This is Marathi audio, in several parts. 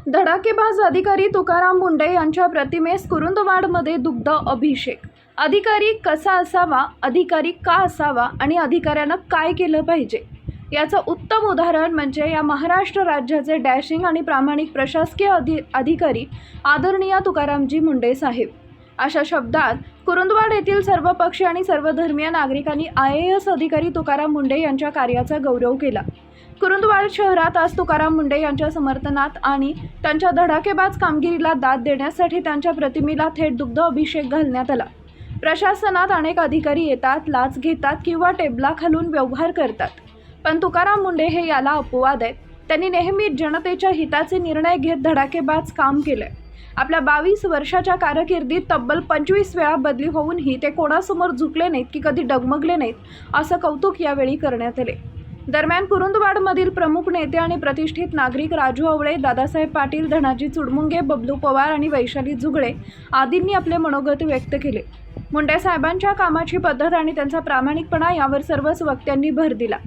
धडाकेबाज अधिकारी तुकाराम मुंढे यांच्या प्रतिमेस कुरुंदवाडमध्ये दुग्ध अभिषेक। अधिकारी कसा असावा, अधिकारी का असावा आणि अधिकाऱ्यानं काय केलं पाहिजे याचं उत्तम उदाहरण म्हणजे या महाराष्ट्र राज्याचे डॅशिंग आणि प्रामाणिक प्रशासकीय अधिकारी आदरणीय तुकारामजी मुंढे साहेब। अशा शब्दात कुरुंदवाड येथील सर्व पक्षीय आणि सर्वधर्मीय नागरिकांनी IAS अधिकारी तुकाराम मुंढे यांच्या कार्याचा गौरव केला। कुरुंदवाड शहरात आज तुकाराम मुंढे यांच्या समर्थनात आणि त्यांच्या धडाकेबाज कामगिरीला दाद देण्यासाठी त्यांच्या प्रतिमेला थेट दुग्ध अभिषेक घालण्यात आला। प्रशासनात अनेक अधिकारी येतात, लाच घेतात किंवा टेबलाखालून व्यवहार करतात, पण तुकाराम मुंढे हे याला अपवाद आहेत। त्यांनी नेहमी जनतेच्या हिताचे निर्णय घेत धडाकेबाज काम केलंय। आपल्या 22 वर्षाच्या कारकिर्दीत तब्बल 25 वेळा बदली होऊनही ते कोणासमोर झुकले नाहीत की कधी डगमगले नाहीत, असं कौतुक यावेळी करण्यात आले। दरम्यान कुरुंदवाडमधील प्रमुख नेते आणि प्रतिष्ठित नागरिक राजू आवळे, दादासाहेब पाटील, धनाजी चुडमुंगे, बबलू पवार आणि वैशाली जुगळे आदींनी आपले मनोगत व्यक्त केले। मुंढे साहेबांच्या कामाची पद्धत आणि त्यांचा प्रामाणिकपणा यावर सर्वच वक्त्यांनी भर दिला।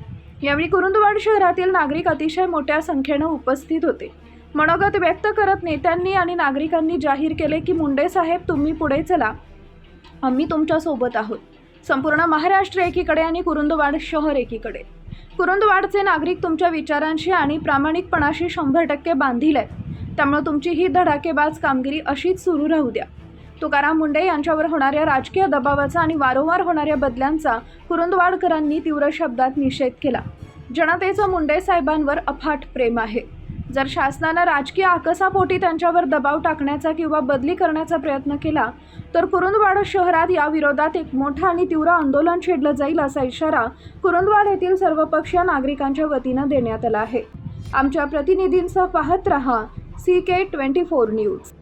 यावेळी कुरुंदवाड शहरातील नागरिक अतिशय मोठ्या संख्येने उपस्थित होते। मनोगत व्यक्त करत नेत्यांनी आणि नागरिकांनी जाहीर केले की मुंढे साहेब, तुम्ही पुढे चला, आम्ही तुमच्या सोबत आहोत। संपूर्ण महाराष्ट्र एकीकडे आणि कुरुंदवाड शहर एकीकडे। कुरुंदवाडचे नागरिक तुमच्या विचारांशी आणि प्रामाणिकपणाशी 100% बांधील आहेत, त्यामुळे तुमची ही धडाकेबाज कामगिरी अशीच सुरू राहू द्या। तुकाराम मुंढे यांच्यावर होणाऱ्या राजकीय दबावाचा आणि वारंवार होणाऱ्या बदल्यांचा कुरुंदवाडकरांनी तीव्र शब्दात निषेध केला। जनतेचं मुंढे साहेबांवर अफाट प्रेम आहे। जर शासनानं राजकीय आकसापोटी त्यांच्यावर दबाव टाकण्याचा किंवा बदली करण्याचा प्रयत्न केला तर कुरुंदवाड शहरात या विरोधात एक मोठं आणि तीव्र आंदोलन छेडलं जाईल, असा इशारा कुरुंदवाड येथील सर्वपक्षीय नागरिकांच्या वतीनं देण्यात आला आहे। आमच्या प्रतिनिधींसह पाहत रहा CK24 न्यूज।